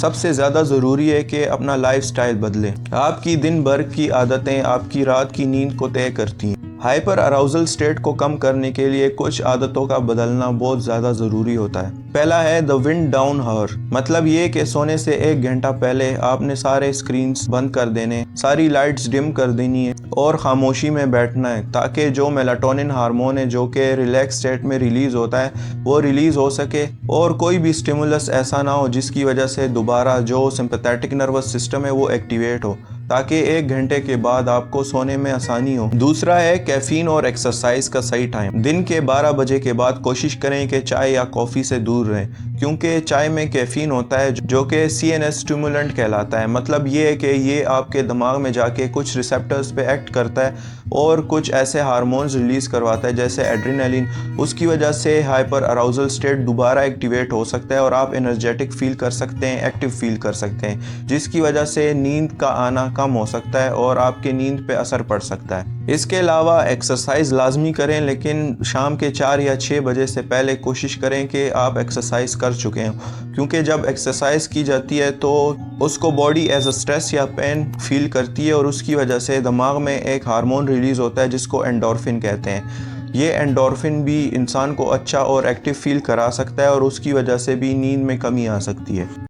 سب سے زیادہ ضروری ہے کہ اپنا لائف سٹائل بدلیں۔ آپ کی دن بھر کی عادتیں آپ کی رات کی نیند کو طے کرتی ہیں۔ ہائپر اراؤزل سٹیٹ کو کم کرنے کے لیے کچھ عادتوں کا بدلنا بہت زیادہ ضروری ہوتا ہے۔ پہلا ہے the wind down hour، مطلب یہ کہ سونے سے 1 گھنٹہ پہلے آپ نے سارے سکرینز بند کر دینے، ساری لائٹس ڈم کر دینی ہے اور خاموشی میں بیٹھنا ہے، تاکہ جو میلاٹونن ہارمون ہے جو کہ ریلیکس سٹیٹ میں ریلیز ہوتا ہے وہ ریلیز ہو سکے، اور کوئی بھی سٹیمولس ایسا نہ ہو جس کی وجہ سے دوبارہ جو سمپیتھیٹک نروس سسٹم ہے وہ ایکٹیویٹ ہو، تاکہ 1 گھنٹے کے بعد آپ کو سونے میں آسانی ہو۔ دوسرا ہے کیفین اور ایکسرسائز کا صحیح ٹائم۔ دن کے 12 بجے کے بعد کوشش کریں کہ چائے یا کافی سے دور رہیں، کیونکہ چائے میں کیفین ہوتا ہے جو کہ CNS اسٹیمولنٹ کہلاتا ہے۔ مطلب یہ ہے کہ یہ آپ کے دماغ میں جا کے کچھ ریسیپٹرز پہ ایکٹ کرتا ہے اور کچھ ایسے ہارمونز ریلیز کرواتا ہے جیسے ایڈرینلین، اس کی وجہ سے ہائپر اراؤزل سٹیٹ دوبارہ ایکٹیویٹ ہو سکتا ہے اور آپ انرجیٹک فیل کر سکتے ہیں، ایکٹیو فیل کر سکتے ہیں، جس کی وجہ سے نیند کا آنا کم ہو سکتا ہے اور آپ کے نیند پہ اثر پڑ سکتا ہے۔ اس کے علاوہ ایکسرسائز لازمی کریں، لیکن شام کے 4 یا 6 بجے سے پہلے کوشش کریں کہ آپ ایکسرسائز کر چکے ہوں، کیونکہ جب ایکسرسائز کی جاتی ہے تو اس کو باڈی ایز اے سٹریس یا پین فیل کرتی ہے، اور اس کی وجہ سے دماغ میں ایک ہارمون ریلیز ہوتا ہے جس کو اینڈورفن کہتے ہیں۔ یہ اینڈورفن بھی انسان کو اچھا اور ایکٹیو فیل کرا سکتا ہے اور اس کی وجہ سے بھی نیند میں کمی آ سکتی ہے۔